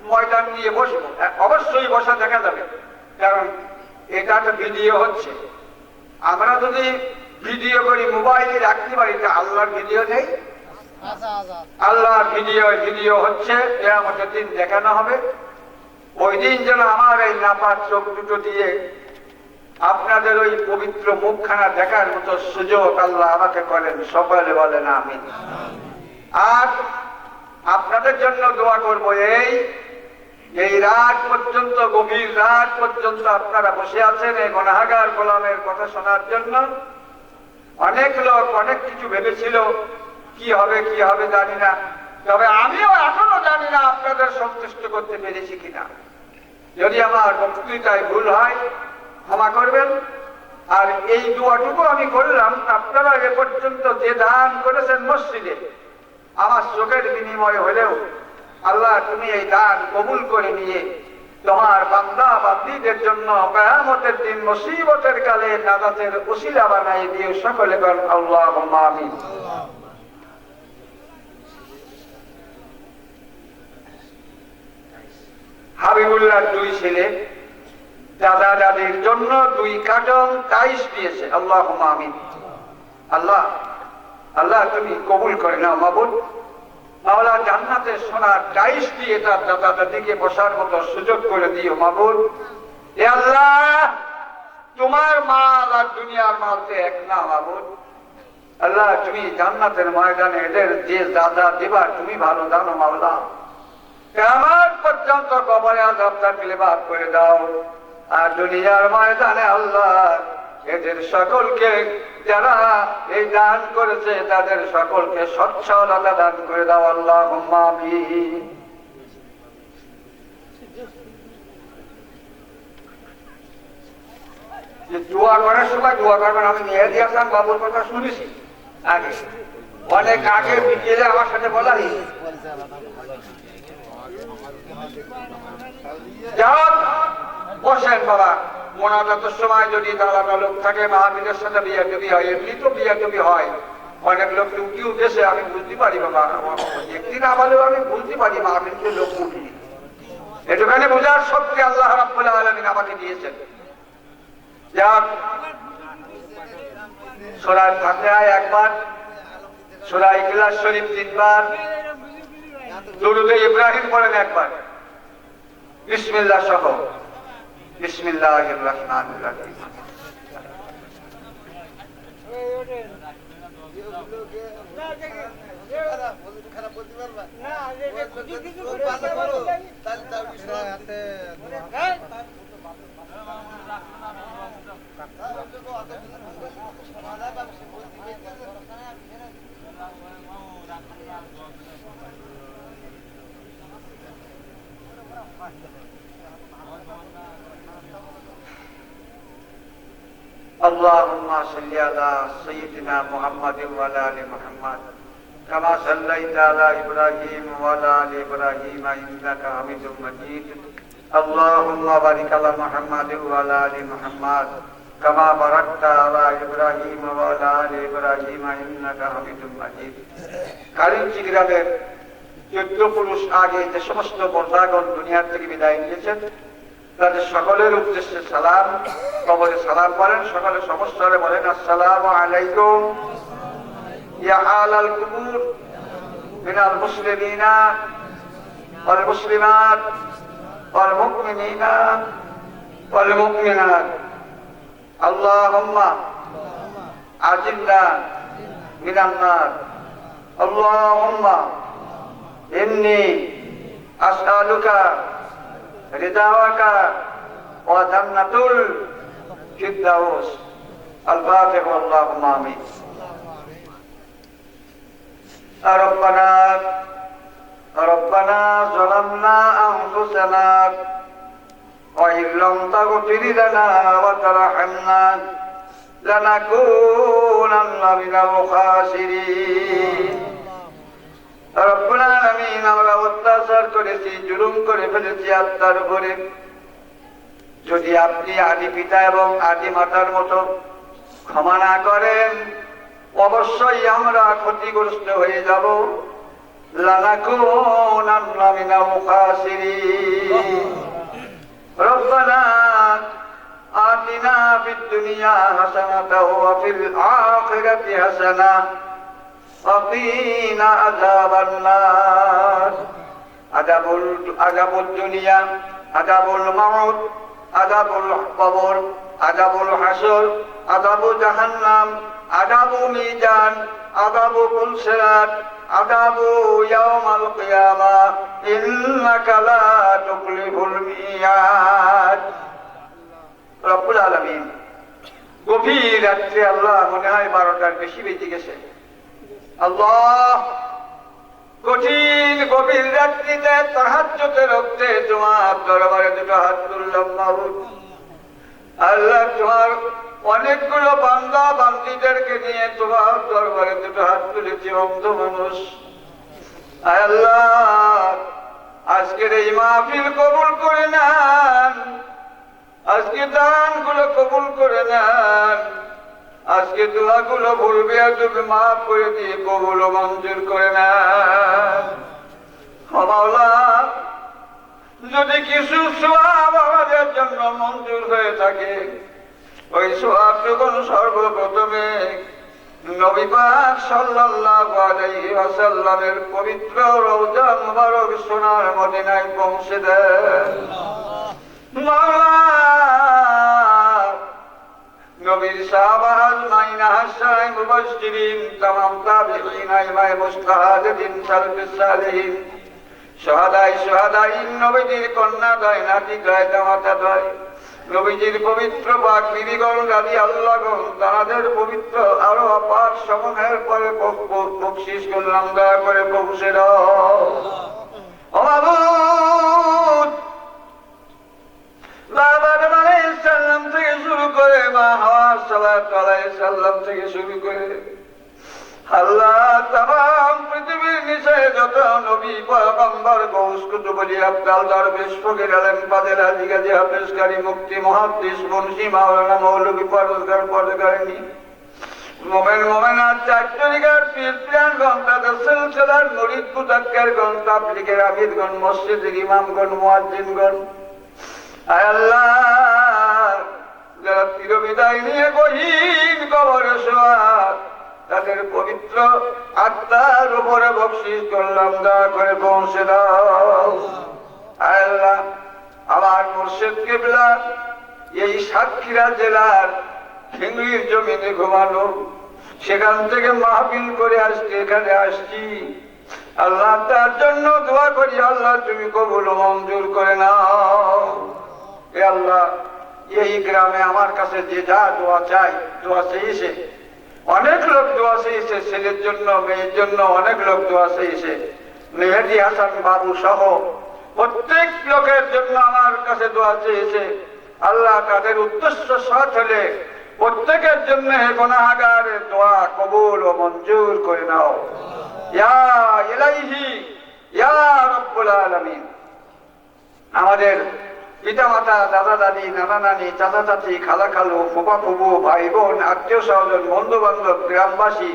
ময়দান নিয়ে বসবো, অবশ্যই বসা দেখা যাবে, কারণ এটা তো ভিডিও হচ্ছে। আমরা যদি ভিডিও করি, মোবাইলে রাখতে পারি, তা আল্লাহর ভিডিও নেই। আল্লাহর ভিডিও হচ্ছে, কিয়ামতের দিন দেখানো হবে। ওই দিন যেন আমার এই নাপাক চোখ দুটো দিয়ে আপনাদের ওই পবিত্র মুখখানা দেখার মতো সুযোগ আল্লাহ আমাকে করেন। সকলে বলেন আমিন। আর আপনাদের জন্য দোয়া করবো, এই রাত পর্যন্ত, গভীর রাত পর্যন্ত আপনারা বসে আছেন এই গুনাহগার গোলামের কথা শোনার জন্য। অনেক লোক অনেক কিছু ভেবেছিল, কি হবে জানি না। তবে আমিও এখনো জানি না আপনাদের সন্তুষ্ট করতে পেরেছি কিনা। যদি আমার বক্তৃতায় ভুল হয় ক্ষমা করবেন। আর এই দোয়াটুকু আমি করলাম, আপনারা এ পর্যন্ত যে দান করেছেন মসজিদে, আমার চোখের বিনিময় হলেও আল্লাহ তুমি এই দান কবুল করে নিয়ে তোমার বান্দা বান্দীদের জন্য কিয়ামতের দিন মুসিবতের কালে নাজাতের উসিলা বানাই দিও। সকলে বলেন আল্লাহুম্মা আমিন। হাবিবুল্লাহ দুই ছেলে দাদা দাদির জন্য 2 কার্টন টাইস দিয়েছে। আল্লাহুম্মা আমিন। আল্লাহ আল্লাহ তুমি কবুল করে নাও মাবুদ। মাওলা জান্নাতে সোনার টাইস দিয়ে তার দাদা দাদিকে বসার মতো সুযোগ করে দিও মাবুদ। এ আল্লাহ তোমার মাল আর দুনিয়ার মাল তো এক না মাবুদ। আল্লাহ তুমি জান্নাতের ময়দানে এদের যে দাদা দিবা তুমি ভালো জানো মাওলা। কিয়ামত পর্যন্ত কবরে আযাব থাকলে মাফ করে দাও। আর দুনিয়ার ময়দানে আল্লাহ এদের সকলকে যারা এই দান করেছে তাদের সকলকে সচ্ছলতা দান করে দাও। আল্লাহুম্মা আমিন। দোয়া করার সময় দোয়া করবেন। আমি মেহেদি হাসান বাবুর কথা শুনেছি আগে, অনেক আগে বিকেলে আমার সাথে বলা হয়েছে। বসেন বাবা, মোনাজাতের সময় যদি দাঁড়ানো লোক থাকে মাহফিলের সাথে বিয়াদবি হয়, এমনি তো বিয়াদবি হয়। অনেক লোক উঠি উঠেছে আমি বুঝতে পারি বাবা, একদিন আবারও আমি বুঝতে পারি মাহফিলকে লোক উঠি। এটুখানি বোঝার শক্তি আল্লাহ রাব্বুল আলামিন আমাকে দিয়েছেন। যাক, সূরা ফাতিহা একবার, সূরা ইখলাস শরীফ 3 বার, দুরূদে ইব্রাহিম পড়েন একবার, বিসমিল্লাহ সহ। বিসমিল্লাহির রহমানির রহিম। اللهم صل على سيدنا محمد وعلى ال محمد كما صليت على ابراهيم وعلى ال ابراهيم انك حميد مجيد اللهم بارك على محمد وعلى ال محمد كما باركت على ابراهيم وعلى ال ابراهيم انك حميد مجيد। কালিঞ্চি গ্রামের 14 পুরুষ আগে যে সমস্ত বর্ধাগণ দুনিয়া থেকে বিদায় নিয়েছেন তাদের সকলের উদ্দেশ্যে সালাম, কবরে সালাম করেন। সকলে সমস্যারে বলেন আসসালামু আলাইকুম ইয়া আলাল কুবুর মিনাল মুসলিমিনা ওয়াল মুসলিমাত ওয়াল মুমিনিনা ওয়াল মুমিনাত আল্লাহুম্মা আজিলনা মিনান নার আল্লাহুম্মা ইন্নী আসআলুকা রিদাওয়াকা ওয়া জান্নাতুল ফিরদাউস। আল ফাতিহা। আল্লাহুম্মা আমিন। রব্বানা রব্বানা যালামনা আনফুসানা ওয়া ইল্লাম তাগফির লানা ওয়া তারহামনা লানাকুনান্না মিনাল খাসিরিন। রব্বুল আলামিন, আমরা অত্যাচার করেছি, জুলুম করে ফেলেছি আত্মার উপরে। যদি আপনি আদি পিতা এবং আদি মাতার মতো ক্ষমা না করেন অবশ্যই আমরা ক্ষতিগ্রস্ত হয়ে যাব। লানাকুনান্না মিনাল খাসিরিন। রব্বানা আতিনা ফিদ দুনিয়া হাসানাতাও ওয়া ফিল আখিরাতি হাসানাহ وقنا عذاب النار। عذاب الدنيا، عذاب الموت، عذاب القبر، عذاب الحشر، عذاب جهنم، عذاب ميزان، عذاب كل صراط، عذاب يوم القيامة إنك لا تخلف الميعاد। رب العالمين গভীর রাত্রে আল্লাহ মনে হয় 12টার বেশি বেজে গেছে। আল্লাহ কঠিন গভীর রাত্রিতে তাহাজ্জুদের রক্তে তোমার দরবারে দুটো হাত তুললাম মাবুদ। আল্লাহ তোমার অনেকগুলো বান্দা বান্দীদেরকে নিয়ে তোমার দরবারে দুটো হাত তুলেছি। অন্ধ মানুষ, আয় আল্লাহ, আজকের এই মাহফিল কবুল করে নেন, আজকে দানগুলো কবুল করে নেন, আজকে দোয়াগুলো ভুলবে আর তুমি মাফ করে দিয়ে কবুল ও মঞ্জুর করে নেন। ও মাওলা, যদি কিছু সওয়াব আমাদের জন্য মঞ্জুর হয়ে থাকে, ওই সওয়াবটুকু সর্বপ্রথমে নবী পাক সাল্লাল্লাহু আলাইহি ওয়াসাল্লামের পবিত্র রওজা মুবারক সোনার মদিনায় পৌঁছে দেন। মাওলা, নবীর সাহাবা আজমাইন, আশরায়ে মুবাশশিরিন, তামাম তাবিঈন, আইমায়ে মুজতাহিদিন, সালফে সালেহিন, শুহাদায়ে নবীজির কন্যাদ্বয়, নাতিদ্বয়, দামাতাদ্বয়, নবীজির পবিত্র পাক বিবিগণ, রাদিয়াল্লাহু তাআলাদের পবিত্র আরো পাক সমূহের পরে বকশিশ করলাম, দয়া করে পৌঁছে দাও। ও মাবুদ, আদম আলাইহিস সালাম থেকে শুরু করে মা হাওয়া সাল্লাল্লাহু আলাইহি সাল্লাম থেকে শুরু করে আল্লাহ তামাম পৃথিবীর নিচে যত নবী, পয়গম্বর, গৌস, কুতুব, ওলি, আবদাল, দরবেশ, ফকির, আলেম, ফাজিল, হাজী, গাজী, হাফেজ, কারি, মুফতি, মুহাদ্দিস, মুনশি, মাওলানা, মৌলভী, পরহেজগার, পরহেজগারিনী, মোমেন, মোমেনাত, চার তরিকার পীর পিরানগণ, তাদের সিলসিলার মুরিদ, মুতাক্কিরগণ, তাবলীগের আবিদগণ, মসজিদের ইমামগণ, মুয়াজ্জিনগণ, আয় আল্লাহ, যারা চিরবিদায় নিয়ে গহীন কবরে শোয়া, তাদের পবিত্র আত্মার উপরে বকশিশ করলাম, দয়া করে পৌঁছে দাও। আয় আল্লাহ, আমার মুর্শিদ কিবলা এই সাতক্ষীরা জেলার হিঙ্গলির জমিনে ঘুমানো, সেখান থেকে মাহফিল করে আজকে এখানে আসছি। আল্লাহ, তার জন্য দোয়া করি, আল্লাহ তুমি কবুল ও মঞ্জুর করে নাও। এ আল্লাহ, এই গ্রামে আমার কাছে যে যা দোয়া চাই, দোয়া চেয়েছে, অনেক লোক দোয়া চেয়েছে, ছেলের জন্য, মেয়ের জন্য অনেক লোক দোয়া চেয়েছে, মেহেদী হাসান বাবু সহ প্রত্যেক লোকের জন্য আমার কাছে দোয়া চেয়েছে। আল্লাহ, তাদের উদ্দেশ্য সৎ হলে প্রত্যেকের জন্য গুনাহগারের দোয়া কবুল ও মঞ্জুর করে নাও। ইয়া ইলাহি ইয়া রাব্বুল আলামিন। আমাদের পিতা মাতা, দাদা দাদি, নানা নানি, চাচা চাচি, খালা খালু, ফুফা ফুফু, ভাই বোন, আত্মীয় স্বজন, বন্ধু বান্ধব, গ্রামবাসী,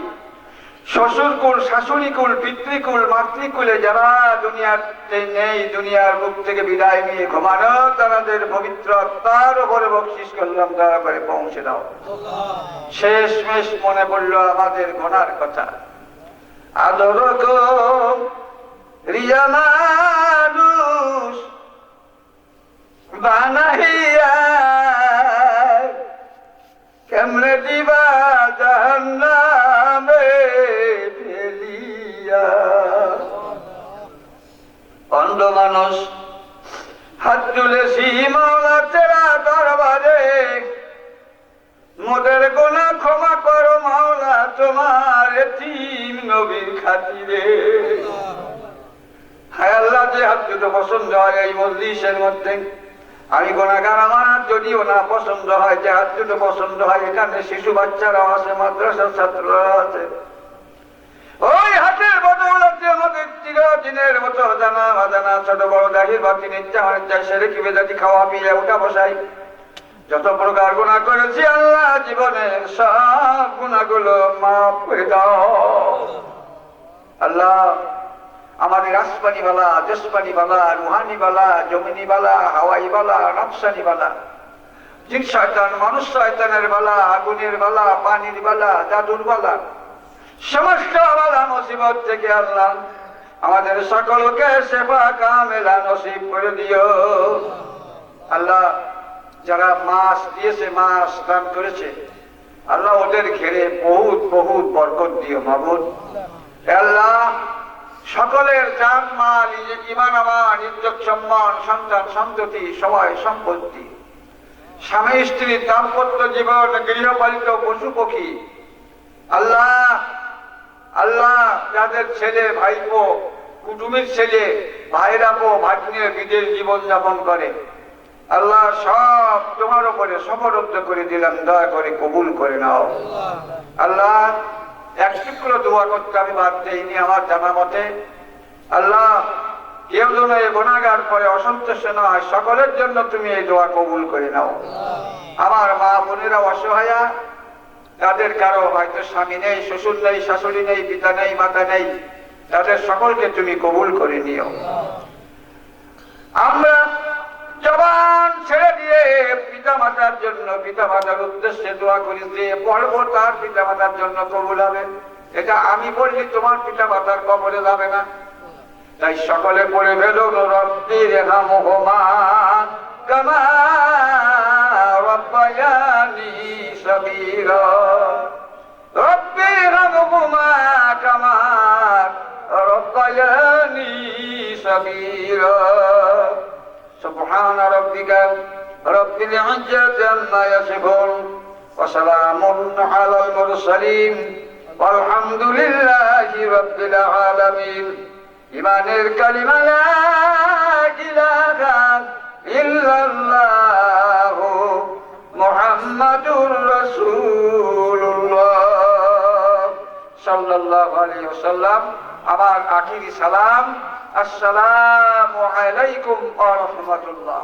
শ্বশুরকুল, শাশুড়িকুল, পিতৃকুল, মাতৃকুলে যারা দুনিয়াতে নেই, দুনিয়ার মুখ থেকে বিদায় নিয়ে ঘুমানো, তাদের পবিত্র আত্মার উপরে বকশিশ করলাম, দয়া করে পৌঁছে দাও। শেষমেশ মনে পড়লো আমাদের গুনার কথা। আদর রিয়া মানুষ বানাইয়া কেমনে দিবা জাহান্নামে ফেলিয়া। অন্ধ মানুষ হাত তুলেছি মাওলা তেরা দরবারে, মোদের গুনাহ ক্ষমা করো মাওলা তোমার এতিম নবীর খাতিরে। হায় আল্লাহ, যে হাত দুটো পছন্দ হয় এই মজলিসের মধ্যে, আমি গুনাহগার, আমার হাত যদিও না পছন্দ হয়, যে হাত দুটো পছন্দ হয়, এখানে শিশু বাচ্চারাও আছে, মাদ্রাসার ছাত্ররা আছে, ওই হাতের বদৌলতে আমাদের চিরদিনের মতো জানা অজানা ছোট বড় দাহির বাতিন ইচ্ছা অনিচ্ছা সেরে কি বেদাতি খাওয়া পিয়ে উঠা বসাই যত প্রকার গুনাহ করেছি, আল্লাহ জীবনের সব গুনাহগুলো মাফ করে দাও। আল্লাহ, আমাদের আসমানি বালা, জসমানি বালা, রুহানি বালা, জমিনি বালা, হাওয়াই বালা, নকশানি বালা, জিন শয়তান, মানুষ শয়তানের বালা, আগুনের বালা, পানির বালা, জাদুর বালা, সমস্ত বালা মুসিবত থেকে আল্লাহ আমাদের সকলকে সেবা কামেলা নসিব করে দিও। আল্লাহ, যারা মাছ দিয়েছে, মাছ দান করেছে, আল্লাহ ওদের ঘেরে বহুত বহুত বরকত দিও মাবুদ। আল্লাহ, সকলের জান মাল, ঈমান আমান, ইজ্জত সম্মান, সন্তান সন্ততি, সবাই সম্পত্তি, স্বামী স্ত্রী, দাম্পত্য জীবন, গৃহপালিত পশু পক্ষী, আল্লাহ আল্লাহ যাদের ছেলে ভাইপো, কুটুমের ছেলে ভাইরাপো, ভাগ্নে বিদেশ জীবন যাপন করে, আল্লাহ সব তোমার উপরে সমরুদ্ধ করে দিলাম, দয়া করে কবুল করে নাও। আল্লাহ, এক টুকরো দোয়া করতে আমি বাদ দেইনি, আমার জানা মতে আল্লাহ কেউ যেন এই গুনাহগার পরে অসন্তুষ্ট না হয়, সকলের জন্য তুমি এই দোয়া কবুল করে নাও। আমার মা বোনেরা অসহায়া, তাদের কারো হয়তো স্বামী নেই, শ্বশুর নেই, শাশুড়ি নেই, পিতা নেই, মাতা নেই, তাদের সকলকে তুমি কবুল করে নিও। আমরা জবান ছেড়ে দিয়ে পিতা মাতার জন্য, পিতা মাতার উদ্দেশ্যে দোয়া করি যে পড়বো তার পিতা মাতার জন্য কবুল হবে। এটা আমি বললি তোমার পিতা মাতার কবরে যাবে না, তাই সকলে পড়ে ফেলো রব্বি রহমহুমা কামা রব্বায়ানি সগীরা, রব্বি রহমহুমা কামা রব্বায়ানি সগীরা। সুবহান রাব্বিকা রব্বিল ইজ্জাতি আম্মা ইয়াসিফুন ওয়া সালামুন আলাল মুরসালিন ওয়ালহামদুলিল্লাহি রাব্বিল আলামিন। ইমানের কালিমা লা ইলাহা ইল্লাল্লাহু মুহাম্মাদুর রাসূলুল্লাহ সাল্লাল্লাহু আলাইহি ওয়াসাল্লাম। আমার আখিরি সালাম, আসসালামু আলাইকুম ওয়া রাহমাতুল্লাহ।